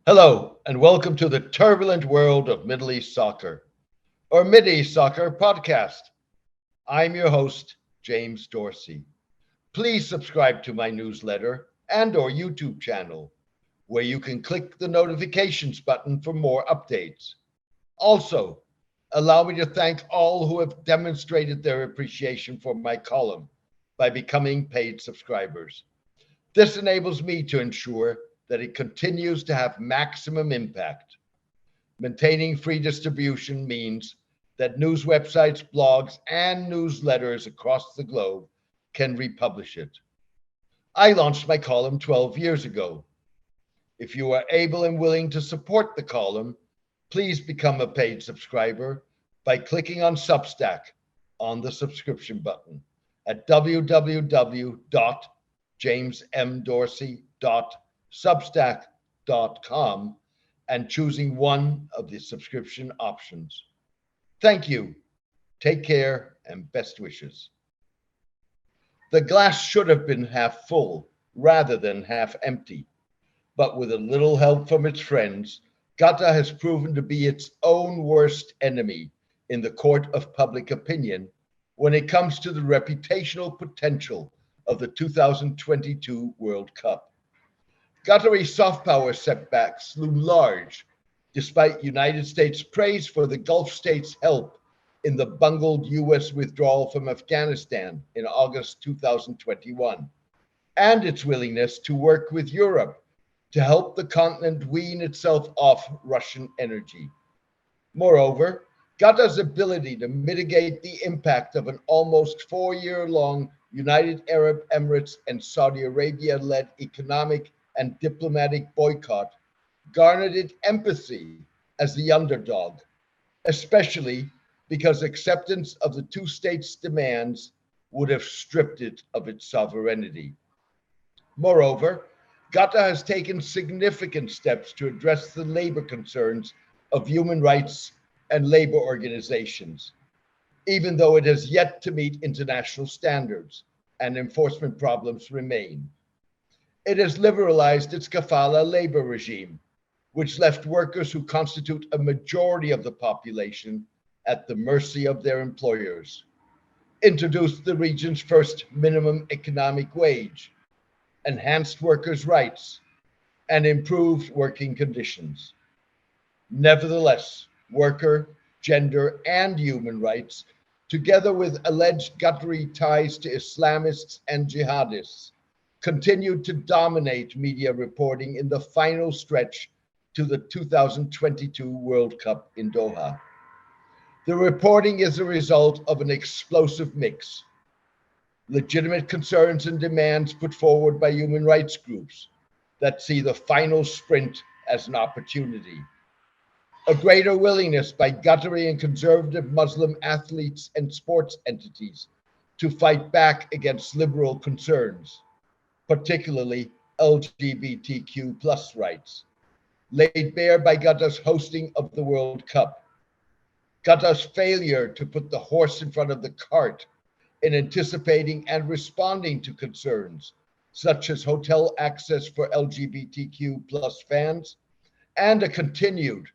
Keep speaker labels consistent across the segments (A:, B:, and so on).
A: Hello, and welcome to the turbulent world of Middle East soccer, or Mid East Soccer podcast. I'm your host, James Dorsey. Please subscribe to my newsletter and/or YouTube channel, where you can click the notifications button for more updates. Also, allow me to thank all who have demonstrated their appreciation for my column by becoming paid subscribers. This enables me to ensure that it continues to have maximum impact. Maintaining free distribution means that news websites, blogs, and newsletters across the globe can republish it. I launched my column 12 years ago. If you are able and willing to support the column, please become a paid subscriber by clicking on Substack on the subscription button at www.jamesmdorsey.substack.com and choosing one of the subscription options. Thank you. Take care and best wishes. The glass should have been half full rather than half empty, but with a little help from its friends, Qatar has proven to be its own worst enemy in the court of public opinion when it comes to the reputational potential of the 2022 World Cup. Qatari soft power setbacks loom large, despite United States praise for the Gulf states' help in the bungled U.S. withdrawal from Afghanistan in August 2021, and its willingness to work with Europe to help the continent wean itself off Russian energy. Moreover, Qatar's ability to mitigate the impact of an almost 4-year-long United Arab Emirates and Saudi Arabia-led economic and diplomatic boycott garnered it empathy as the underdog, especially because acceptance of the two states' demands would have stripped it of its sovereignty. Moreover, Qatar has taken significant steps to address the labor concerns of human rights and labor organizations, even though it has yet to meet international standards and enforcement problems remain. It has liberalized its kafala labor regime, which left workers who constitute a majority of the population at the mercy of their employers, introduced the region's first minimum economic wage, enhanced workers' rights, and improved working conditions. Nevertheless, worker, gender, and human rights, together with alleged Qatari ties to Islamists and jihadists, continued to dominate media reporting in the final stretch to the 2022 World Cup in Doha. The reporting is a result of an explosive mix: legitimate concerns and demands put forward by human rights groups that see the final sprint as an opportunity, a greater willingness by Qatari and conservative Muslim athletes and sports entities to fight back against liberal concerns, particularly LGBTQ plus rights, laid bare by Qatar's hosting of the World Cup, Qatar's failure to put the horse in front of the cart in anticipating and responding to concerns such as hotel access for LGBTQ plus fans, and a continued,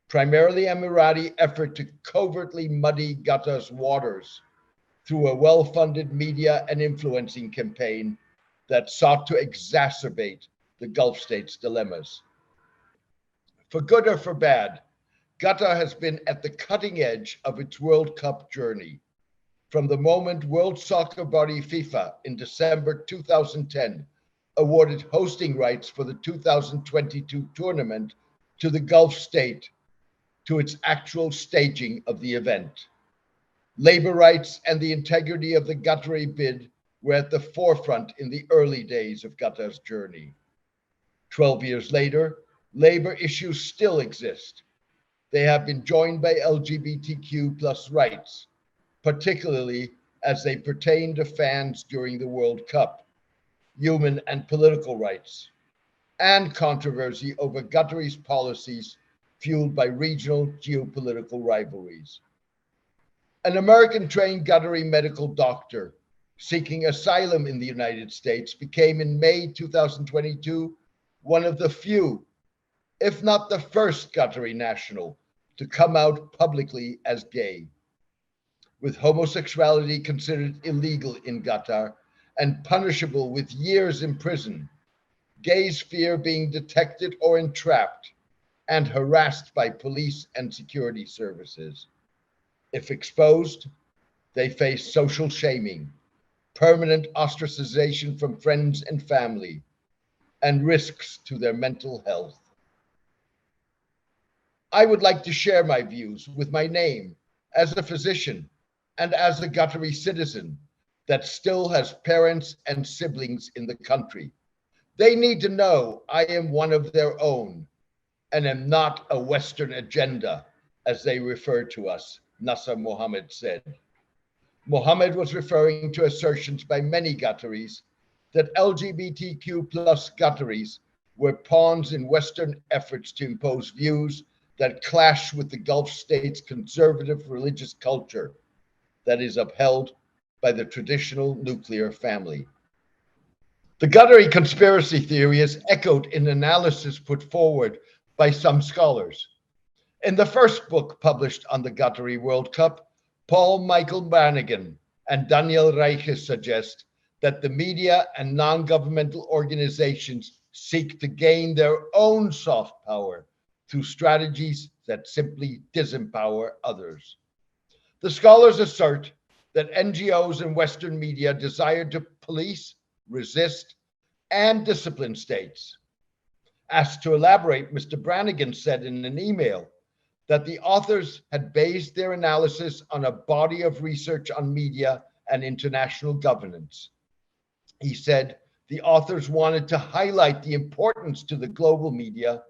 A: primarily Emirati effort to covertly muddy Qatar's waters through a well-funded media and influencing campaign that sought to exacerbate the Gulf states' dilemmas. For good or for bad, Qatar has been at the cutting edge of its World Cup journey. From the moment World Soccer body FIFA in December 2010 awarded hosting rights for the 2022 tournament to the Gulf state, to its actual staging of the event. Labor rights and the integrity of the Qatari bid were at the forefront in the early days of Qatar's journey. 12 years later, labor issues still exist. They have been joined by LGBTQ plus rights, particularly as they pertain to fans during the World Cup, human and political rights, and controversy over Qatari's policies fueled by regional geopolitical rivalries. An American-trained Qatari medical doctor seeking asylum in the United States became in May 2022 one of the few if not the first Qatari national to come out publicly as gay. With homosexuality considered illegal in Qatar and punishable with years in prison, gays fear being detected or entrapped and harassed by police and security services. If exposed, they face social shaming, permanent ostracization from friends and family, and risks to their mental health. I would like to share my views with my name as a physician and as a Qatari citizen that still has parents and siblings in the country. They need to know I am one of their own and am not a Western agenda, as they refer to us, Nasser Mohammed said. Mohammed was referring to assertions by many Qataris that LGBTQ plus Qataris were pawns in Western efforts to impose views that clash with the Gulf states' conservative religious culture that is upheld by the traditional nuclear family. The Qatari conspiracy theory is echoed in analysis put forward by some scholars. In the first book published on the Qatari World Cup, Paul Michael Brannigan and Daniel Reiches suggest that the media and non-governmental organizations seek to gain their own soft power through strategies that simply disempower others. The scholars assert that NGOs and Western media desire to police, resist, and discipline states. Asked to elaborate, Mr. Brannigan said in an email that the authors had based their analysis on a body of research on media and international governance. He said the authors wanted to highlight the importance to the global media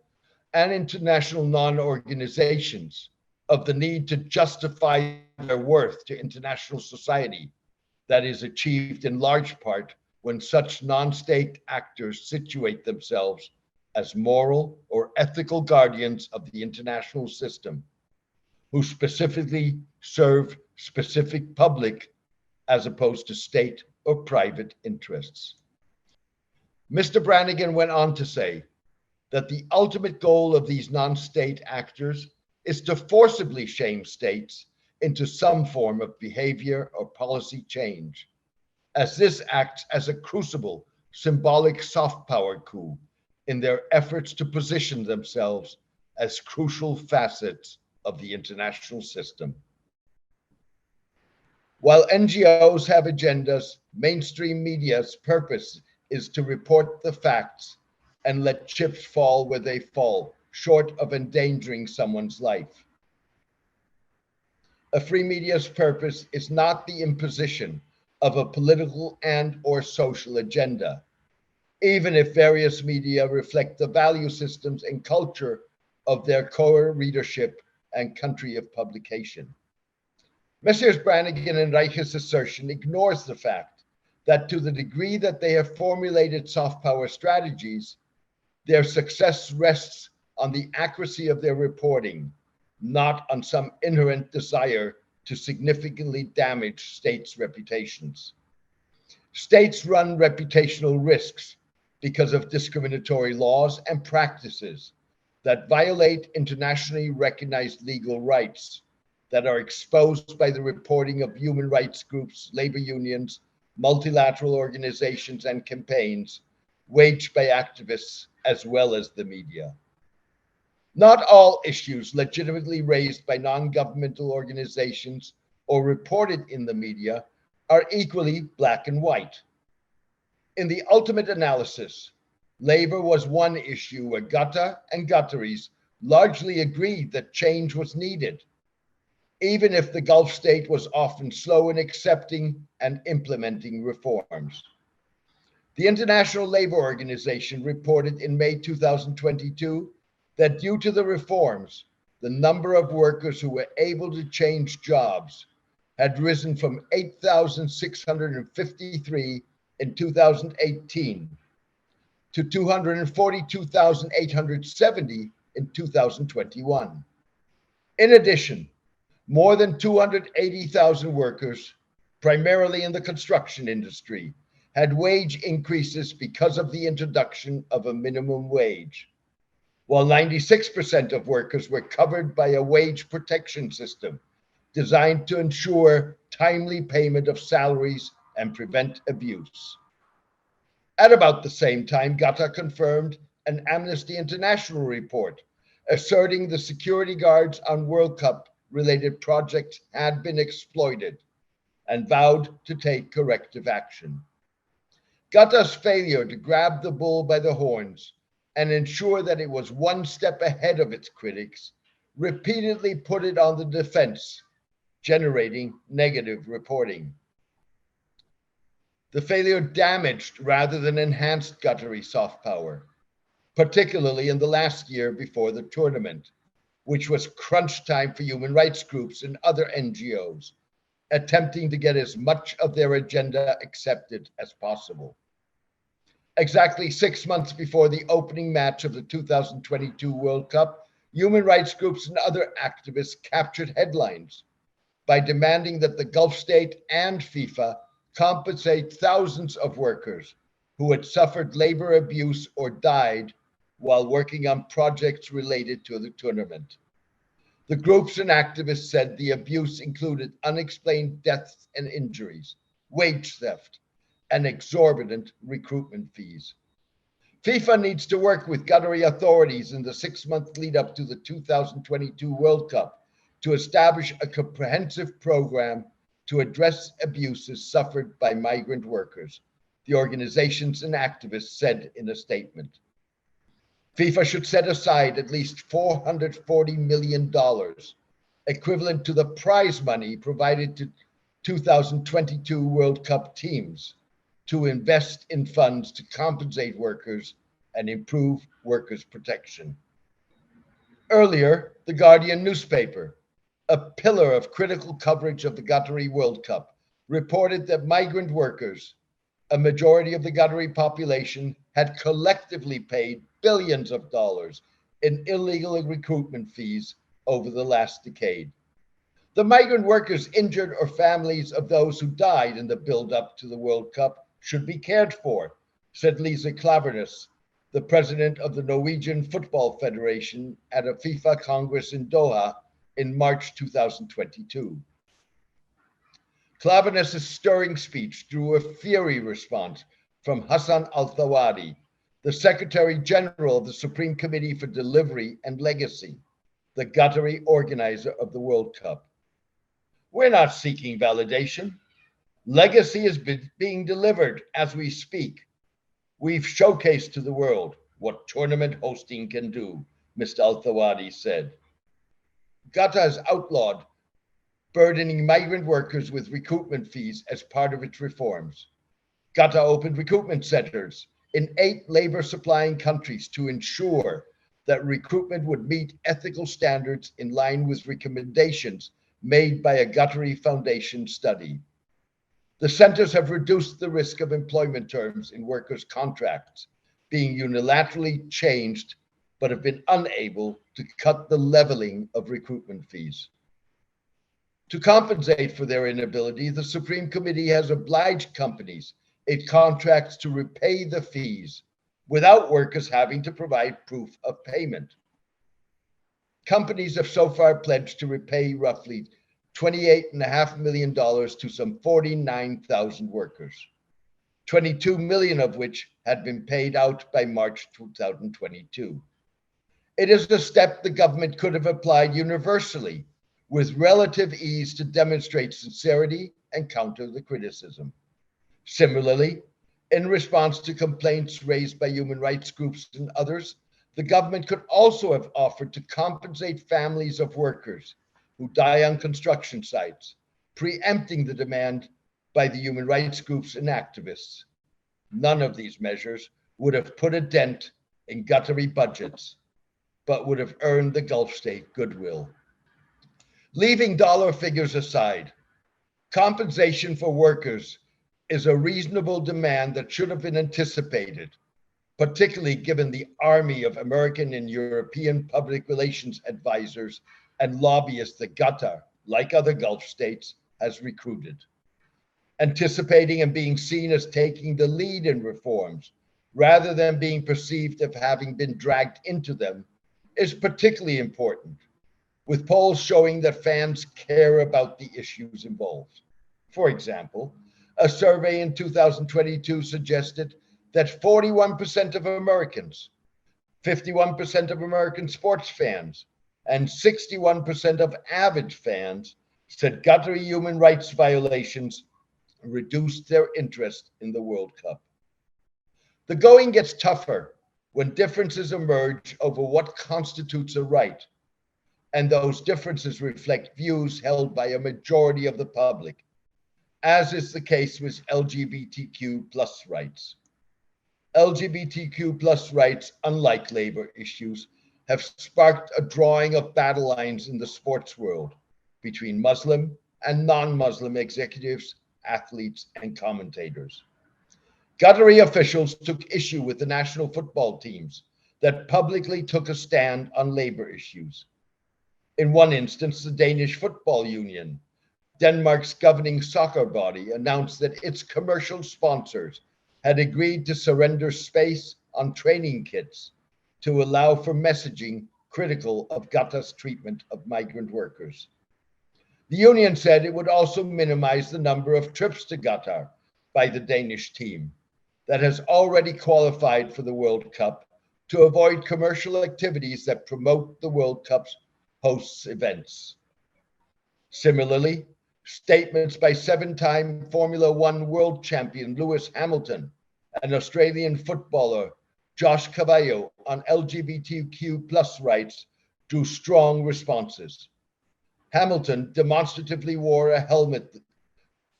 A: and international non-organizations of the need to justify their worth to international society that is achieved in large part when such non-state actors situate themselves as moral or ethical guardians of the international system, who specifically serve specific public as opposed to state or private interests. Mr. Brannigan went on to say that the ultimate goal of these non-state actors is to forcibly shame states into some form of behavior or policy change, as this acts as a crucible, symbolic soft power coup in their efforts to position themselves as crucial facets of the international system. While NGOs have agendas, mainstream media's purpose is to report the facts and let chips fall where they fall, short of endangering someone's life. A free media's purpose is not the imposition of a political and or social agenda, even if various media reflect the value systems and culture of their core readership and country of publication. Messrs. Brannigan and Reich's assertion ignores the fact that to the degree that they have formulated soft power strategies, their success rests on the accuracy of their reporting, not on some inherent desire to significantly damage states' reputations. States run reputational risks because of discriminatory laws and practices that violate internationally recognized legal rights, that are exposed by the reporting of human rights groups, labor unions, multilateral organizations, and campaigns waged by activists as well as the media. Not all issues legitimately raised by non-governmental organizations or reported in the media are equally black and white. In the ultimate analysis, labor was one issue where Qatar and Qataris largely agreed that change was needed, even if the Gulf state was often slow in accepting and implementing reforms. The International Labor Organization reported in May 2022 that due to the reforms, the number of workers who were able to change jobs had risen from 8,653 in 2018 to 242,870 in 2021. In addition, more than 280,000 workers, primarily in the construction industry, had wage increases because of the introduction of a minimum wage. while 96% of workers were covered by a wage protection system designed to ensure timely payment of salaries and prevent abuse. At about the same time, Qatar confirmed an Amnesty International report asserting the security guards on World Cup related projects had been exploited and vowed to take corrective action. Qatar's failure to grab the bull by the horns and ensure that it was one step ahead of its critics repeatedly put it on the defense, generating negative reporting. The failure damaged rather than enhanced Qatari soft power, particularly in the last year before the tournament, which was crunch time for human rights groups and other NGOs, attempting to get as much of their agenda accepted as possible. Exactly 6 months before the opening match of the 2022 World Cup, human rights groups and other activists captured headlines by demanding that the Gulf state and FIFA compensate thousands of workers who had suffered labor abuse or died while working on projects related to the tournament. The groups and activists said the abuse included unexplained deaths and injuries, wage theft, and exorbitant recruitment fees. FIFA needs to work with Qatari authorities in the 6-month lead up to the 2022 World Cup to establish a comprehensive program to address abuses suffered by migrant workers, the organizations and activists said in a statement. FIFA should set aside at least $440 million, equivalent to the prize money provided to 2022 World Cup teams, to invest in funds to compensate workers and improve workers' protection. Earlier, the Guardian newspaper, a pillar of critical coverage of the Qatari World Cup, reported that migrant workers, a majority of the Qatari population, had collectively paid billions of dollars in illegal recruitment fees over the last decade. The migrant workers injured or families of those who died in the build-up to the World Cup should be cared for, said Lisa Klaveness, the president of the Norwegian Football Federation, at a FIFA Congress in Doha in March 2022. Klaveness' stirring speech drew a fiery response from Hassan Al-Thawadi, the Secretary General of the Supreme Committee for Delivery and Legacy, the Qatari organizer of the World Cup. We're not seeking validation. Legacy is being delivered as we speak. We've showcased to the world what tournament hosting can do, Mr. Al-Thawadi said. Qatar has outlawed burdening migrant workers with recruitment fees as part of its reforms. Qatar opened recruitment centers in 8 labor-supplying countries to ensure that recruitment would meet ethical standards in line with recommendations made by a Qatari Foundation study. The centers have reduced the risk of employment terms in workers' contracts being unilaterally changed, but have been unable to cut the leveling of recruitment fees. To compensate for their inability, the Supreme Committee has obliged companies it contracts to repay the fees without workers having to provide proof of payment. Companies have so far pledged to repay roughly $28.5 million to some 49,000 workers, 22 million of which had been paid out by March 2022. It is a step the government could have applied universally with relative ease to demonstrate sincerity and counter the criticism. Similarly, in response to complaints raised by human rights groups and others, the government could also have offered to compensate families of workers who die on construction sites, preempting the demand by the human rights groups and activists. None of these measures would have put a dent in Qatari budgets, but would have earned the Gulf state goodwill. Leaving dollar figures aside, compensation for workers is a reasonable demand that should have been anticipated, particularly given the army of American and European public relations advisors and lobbyists that Qatar, like other Gulf states, has recruited. Anticipating and being seen as taking the lead in reforms, rather than being perceived as having been dragged into them is particularly important, with polls showing that fans care about the issues involved. For example, a survey in 2022 suggested that 41% of Americans, 51% of American sports fans, and 61% of avid fans said Qatari human rights violations reduced their interest in the World Cup. The going gets tougher when differences emerge over what constitutes a right, and those differences reflect views held by a majority of the public, as is the case with LGBTQ plus rights. LGBTQ plus rights, unlike labor issues, have sparked a drawing of battle lines in the sports world between Muslim and non-Muslim executives, athletes, and commentators. Qatari officials took issue with the national football teams that publicly took a stand on labor issues. In one instance, the Danish Football Union, Denmark's governing soccer body, announced that its commercial sponsors had agreed to surrender space on training kits to allow for messaging critical of Qatar's treatment of migrant workers. The union said it would also minimize the number of trips to Qatar by the Danish team that has already qualified for the World Cup to avoid commercial activities that promote the World Cup's hosts events. Similarly, statements by seven-time Formula One world champion Lewis Hamilton and Australian footballer Josh Cavallo on LGBTQ plus rights drew strong responses. Hamilton demonstratively wore a helmet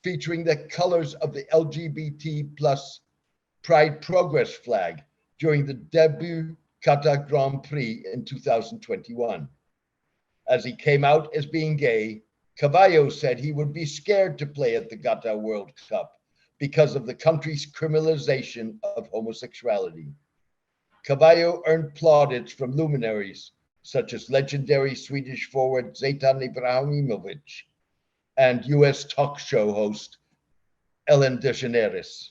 A: featuring the colors of the LGBT plus Pride Progress flag during the debut Qatar Grand Prix in 2021. As he came out as being gay, Cavallo said he would be scared to play at the Qatar World Cup because of the country's criminalization of homosexuality. Cavallo earned plaudits from luminaries such as legendary Swedish forward Zlatan Ibrahimovic and US talk show host Ellen DeGeneres.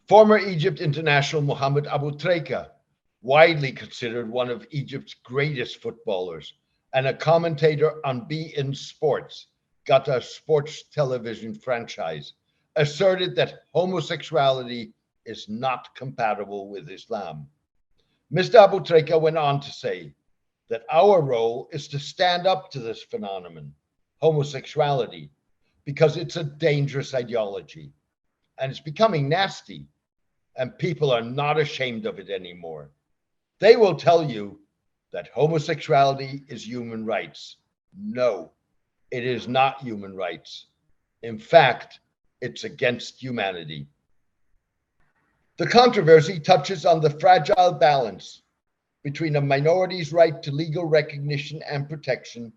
A: Former Egypt international Mohamed Abu Trika, widely considered one of Egypt's greatest footballers and a commentator on beIN Sports, Qatar's sports television franchise, asserted that homosexuality is not compatible with Islam. Mr. Abu Trika went on to say that our role is to stand up to this phenomenon, homosexuality, because it's a dangerous ideology and it's becoming nasty, and people are not ashamed of it anymore. They will tell you that homosexuality is human rights. No, it is not human rights. In fact, it's against humanity. The controversy touches on the fragile balance between a minority's right to legal recognition and protection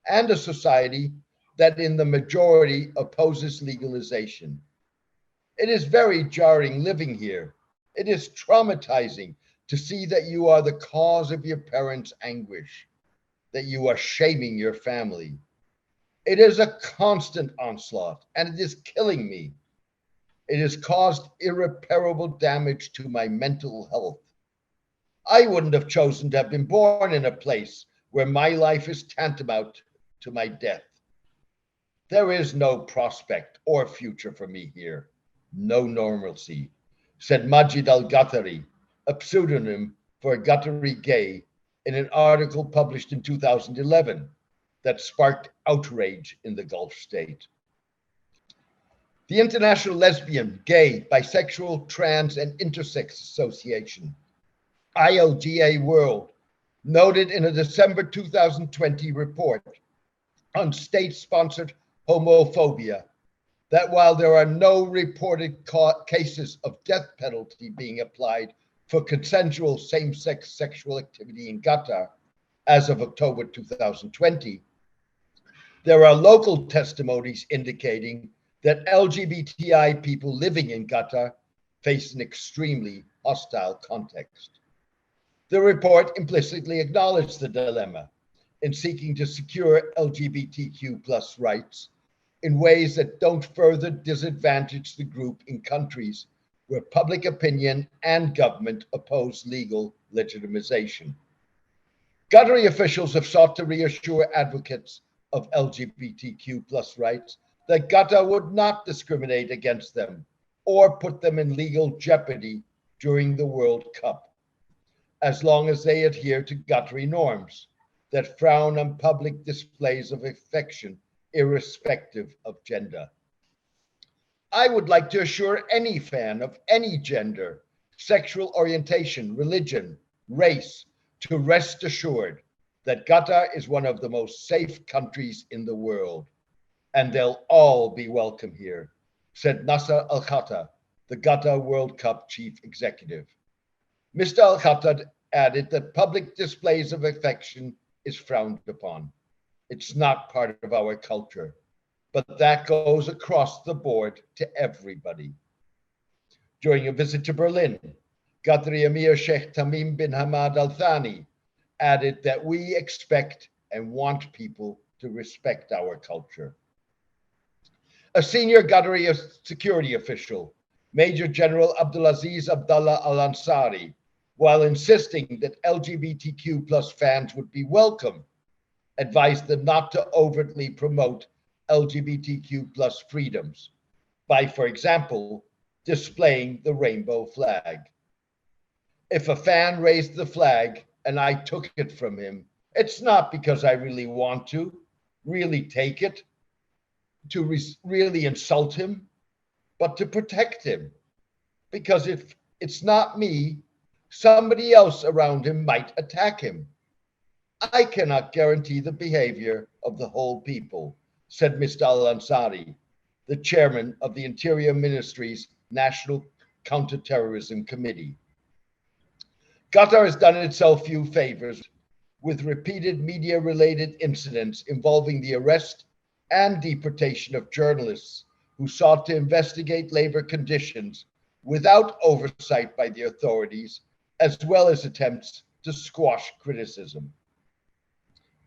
A: and a society that in the majority opposes legalization. It is very jarring living here. It is traumatizing to see that you are the cause of your parents' anguish, that you are shaming your family. It is a constant onslaught, and it is killing me. It has caused irreparable damage to my mental health. I wouldn't have chosen to have been born in a place where my life is tantamount to my death. There is no prospect or future for me here, no normalcy, said Majid al-Qatari, a pseudonym for a Qatari gay, in an article published in 2011 that sparked outrage in the Gulf state. The International Lesbian, Gay, Bisexual, Trans, and Intersex Association, ILGA World, noted in a December 2020 report on state-sponsored homophobia that while there are no reported cases of death penalty being applied for consensual same-sex sexual activity in Qatar as of October 2020, there are local testimonies indicating that LGBTI people living in Qatar face an extremely hostile context. The report implicitly acknowledged the dilemma in seeking to secure LGBTQ plus rights in ways that don't further disadvantage the group in countries where public opinion and government oppose legal legitimization. Qatari officials have sought to reassure advocates of LGBTQ plus rights that Qatar would not discriminate against them or put them in legal jeopardy during the World Cup, as long as they adhere to Qatari norms that frown on public displays of affection irrespective of gender. I would like to assure any fan of any gender, sexual orientation, religion, race, to rest assured that Qatar is one of the most safe countries in the world, and they'll all be welcome here, said Nasser Al Khatta, the Qatar World Cup chief executive. Mr. Al Khatta added that public displays of affection is frowned upon. It's not part of our culture, but that goes across the board to everybody. During a visit to Berlin, Qatari Emir Sheikh Tamim bin Hamad Al Thani added that we expect and want people to respect our culture. A senior Qatari security official, Major General Abdulaziz Abdullah Al Ansari, while insisting that LGBTQ plus fans would be welcome, advised them not to overtly promote LGBTQ plus freedoms by, for example, displaying the rainbow flag. If a fan raised the flag and I took it from him, it's not because I really want to really take it, to really insult him, but to protect him. Because if it's not me, somebody else around him might attack him. I cannot guarantee the behavior of the whole people, said Mr. Al Ansari, the chairman of the Interior Ministry's National Counterterrorism Committee. Qatar has done itself few favors with repeated media-related incidents involving the arrest and deportation of journalists who sought to investigate labor conditions without oversight by the authorities, as well as attempts to squash criticism.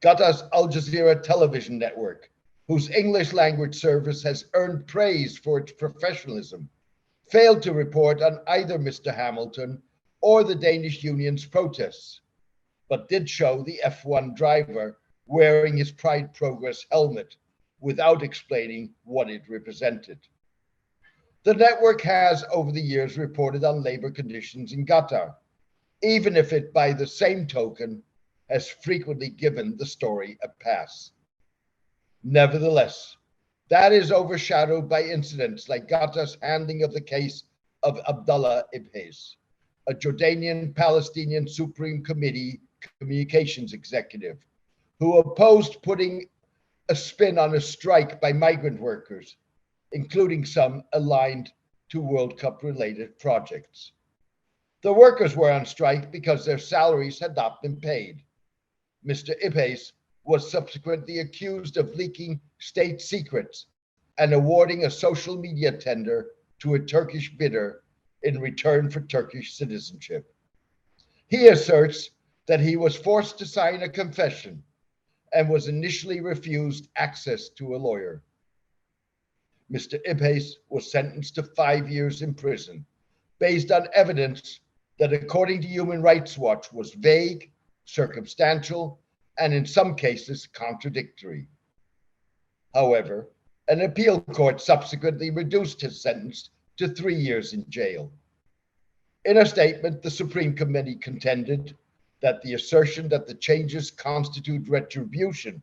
A: Qatar's Al Jazeera television network, whose English language service has earned praise for its professionalism, failed to report on either Mr. Hamilton or the Danish union's protests, but did show the F1 driver wearing his Pride Progress helmet without explaining what it represented. The network has, over the years, reported on labor conditions in Qatar, even if it, by the same token, has frequently given the story a pass. Nevertheless, that is overshadowed by incidents like Qatar's handling of the case of Abdullah Ibhais, a Jordanian-Palestinian Supreme Committee communications executive who opposed putting a spin on a strike by migrant workers, including some aligned to World Cup-related projects. The workers were on strike because their salaries had not been paid. Mr. Ibhais was subsequently accused of leaking state secrets and awarding a social media tender to a Turkish bidder in return for Turkish citizenship. He asserts that he was forced to sign a confession and was initially refused access to a lawyer. Mr. Ibhais was sentenced to 5 years in prison based on evidence that, according to Human Rights Watch, was vague, circumstantial, and in some cases contradictory. However, an appeal court subsequently reduced his sentence to 3 years in jail. In a statement, the Supreme Committee contended that the assertion that the changes constitute retribution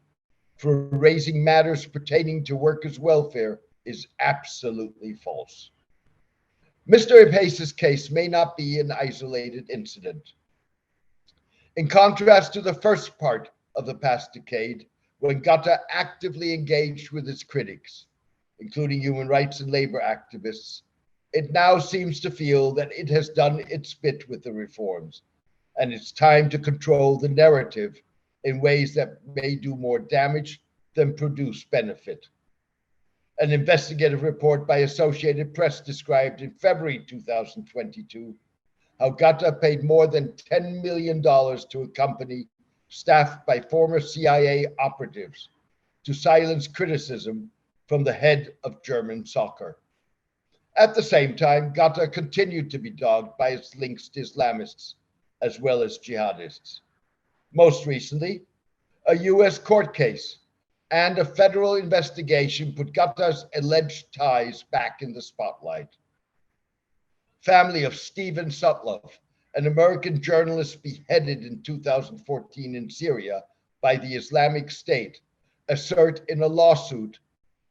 A: for raising matters pertaining to workers' welfare is absolutely false. Mr. Ibhais' case may not be an isolated incident. In contrast to the first part of the past decade, when Qatar actively engaged with its critics, including human rights and labor activists, it now seems to feel that it has done its bit with the reforms, and it's time to control the narrative in ways that may do more damage than produce benefit. An investigative report by Associated Press described in February 2022 how Qatar paid more than $10 million to a company staffed by former CIA operatives to silence criticism from the head of German soccer. At the same time, Qatar continued to be dogged by its links to Islamists as well as jihadists. Most recently, a U.S. court case and a federal investigation put Qatar's alleged ties back in the spotlight. Family of Stephen Sutloff, an American journalist beheaded in 2014 in Syria by the Islamic State, assert in a lawsuit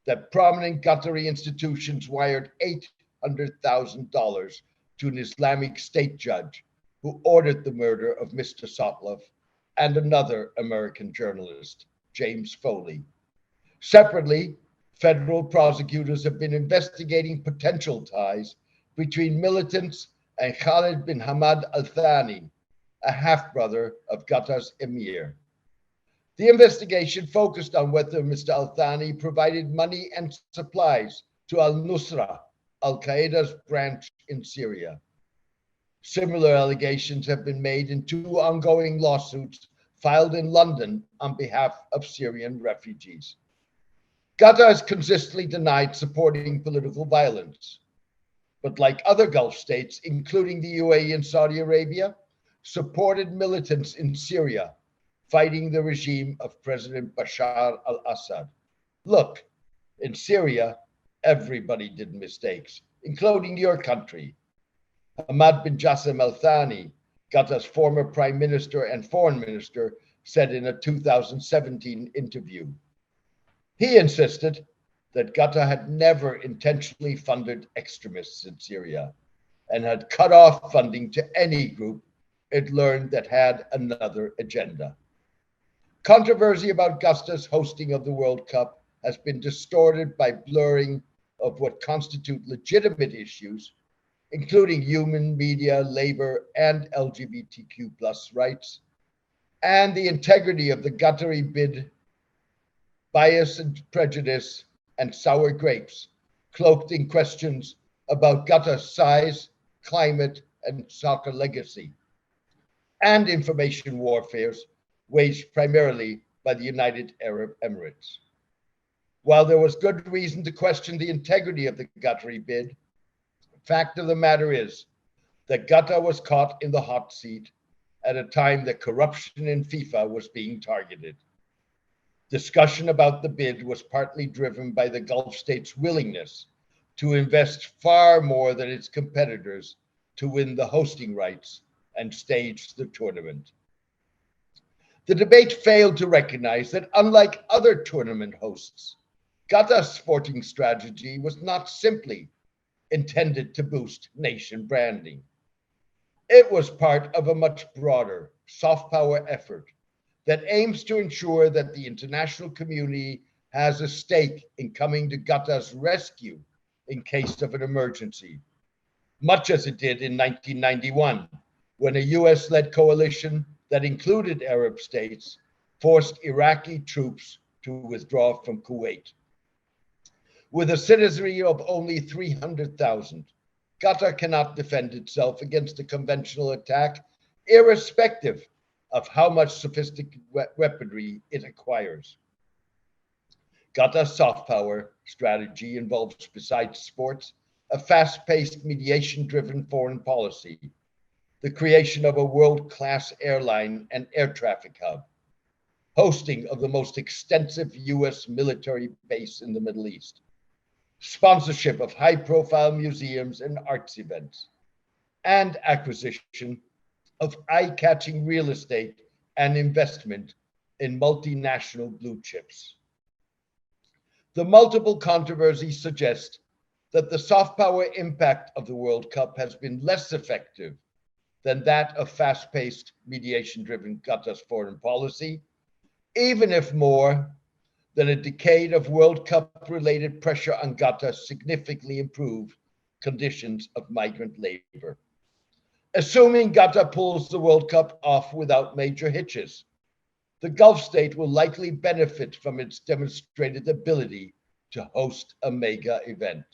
A: that prominent Qatari institutions wired $800,000 to an Islamic State judge who ordered the murder of Mr. Sotloff and another American journalist, James Foley. Separately, federal prosecutors have been investigating potential ties between militants and Khalid bin Hamad Al Thani, a half-brother of Qatar's emir. The investigation focused on whether Mr. Al Thani provided money and supplies to Al-Nusra, Al-Qaeda's branch in Syria. Similar allegations have been made in two ongoing lawsuits filed in London on behalf of Syrian refugees. Qatar has consistently denied supporting political violence, but like other Gulf states, including the UAE and Saudi Arabia, supported militants in Syria fighting the regime of President Bashar al-Assad. Look, in Syria, everybody did mistakes, including your country. Hamad bin Jassim Al Thani, Qatar's former prime minister and foreign minister, said in a 2017 interview. He insisted that Qatar had never intentionally funded extremists in Syria and had cut off funding to any group it learned that had another agenda. Controversy about Qatar's hosting of the World Cup has been distorted by blurring of what constitute legitimate issues, including human, media, labor, and LGBTQ+ rights, and the integrity of the Qatari bid, bias and prejudice, and sour grapes, cloaked in questions about Qatar's size, climate, and soccer legacy, and information warfares waged primarily by the United Arab Emirates. While there was good reason to question the integrity of the Qatari bid, the fact of the matter is that Qatar was caught in the hot seat at a time that corruption in FIFA was being targeted. Discussion about the bid was partly driven by the Gulf states' willingness to invest far more than its competitors to win the hosting rights and stage the tournament. The debate failed to recognize that, unlike other tournament hosts, Qatar's sporting strategy was not simply intended to boost nation branding. It was part of a much broader soft power effort that aims to ensure that the international community has a stake in coming to Qatar's rescue in case of an emergency, much as it did in 1991, when a US-led coalition that included Arab states forced Iraqi troops to withdraw from Kuwait. With a citizenry of only 300,000, Qatar cannot defend itself against a conventional attack, irrespective of how much sophisticated weaponry it acquires. Qatar's soft power strategy involves, besides sports, a fast-paced, mediation-driven foreign policy, the creation of a world-class airline and air traffic hub, hosting of the most extensive US military base in the Middle East, sponsorship of high-profile museums and arts events, and acquisition of eye-catching real estate and investment in multinational blue chips. The multiple controversies suggest that the soft power impact of the World Cup has been less effective than that of fast-paced, mediation-driven Qatar's foreign policy, even if more than a decade of World Cup-related pressure on Qatar significantly improved conditions of migrant labor. Assuming Qatar pulls the World Cup off without major hitches, the Gulf state will likely benefit from its demonstrated ability to host a mega event.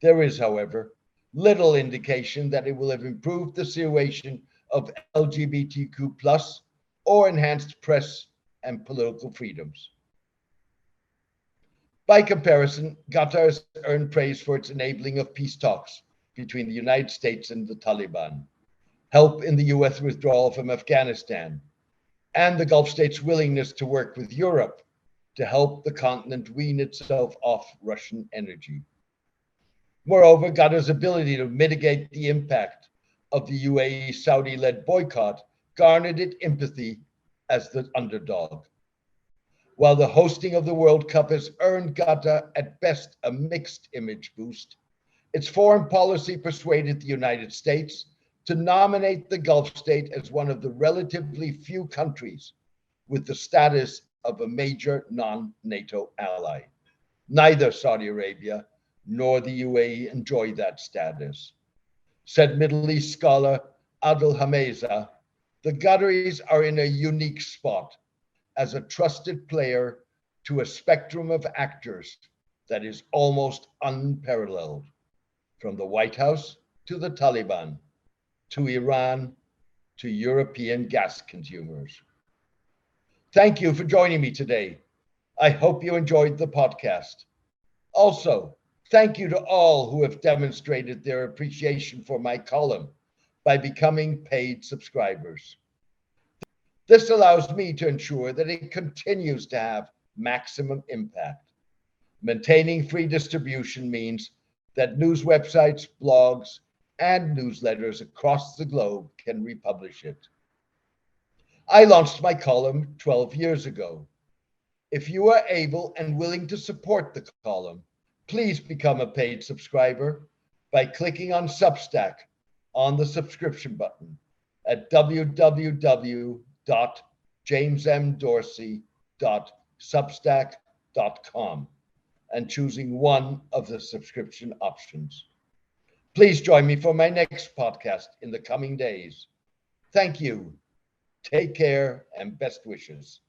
A: There is, however, little indication that it will have improved the situation of LGBTQ+ or enhanced press and political freedoms. By comparison, Qatar has earned praise for its enabling of peace talks between the United States and the Taliban, help in the US withdrawal from Afghanistan, and the Gulf states' willingness to work with Europe to help the continent wean itself off Russian energy. Moreover, Qatar's ability to mitigate the impact of the UAE Saudi-led boycott garnered it empathy as the underdog. While the hosting of the World Cup has earned Qatar at best a mixed image boost, its foreign policy persuaded the United States to nominate the Gulf state as one of the relatively few countries with the status of a major non-NATO ally. Neither Saudi Arabia nor the UAE enjoy that status. Said Middle East scholar Adel Hameza, the Qataris are in a unique spot as a trusted player to a spectrum of actors that is almost unparalleled, from the White House to the Taliban, to Iran, to European gas consumers. Thank you for joining me today. I hope you enjoyed the podcast. Also, thank you to all who have demonstrated their appreciation for my column by becoming paid subscribers. This allows me to ensure that it continues to have maximum impact. Maintaining free distribution means that news websites, blogs, and newsletters across the globe can republish it. I launched my column 12 years ago. If you are able and willing to support the column, please become a paid subscriber by clicking on Substack on the subscription button at www.jamesmdorsey.substack.com and choosing one of the subscription options. Please join me for my next podcast in the coming days. Thank you. Take care and best wishes.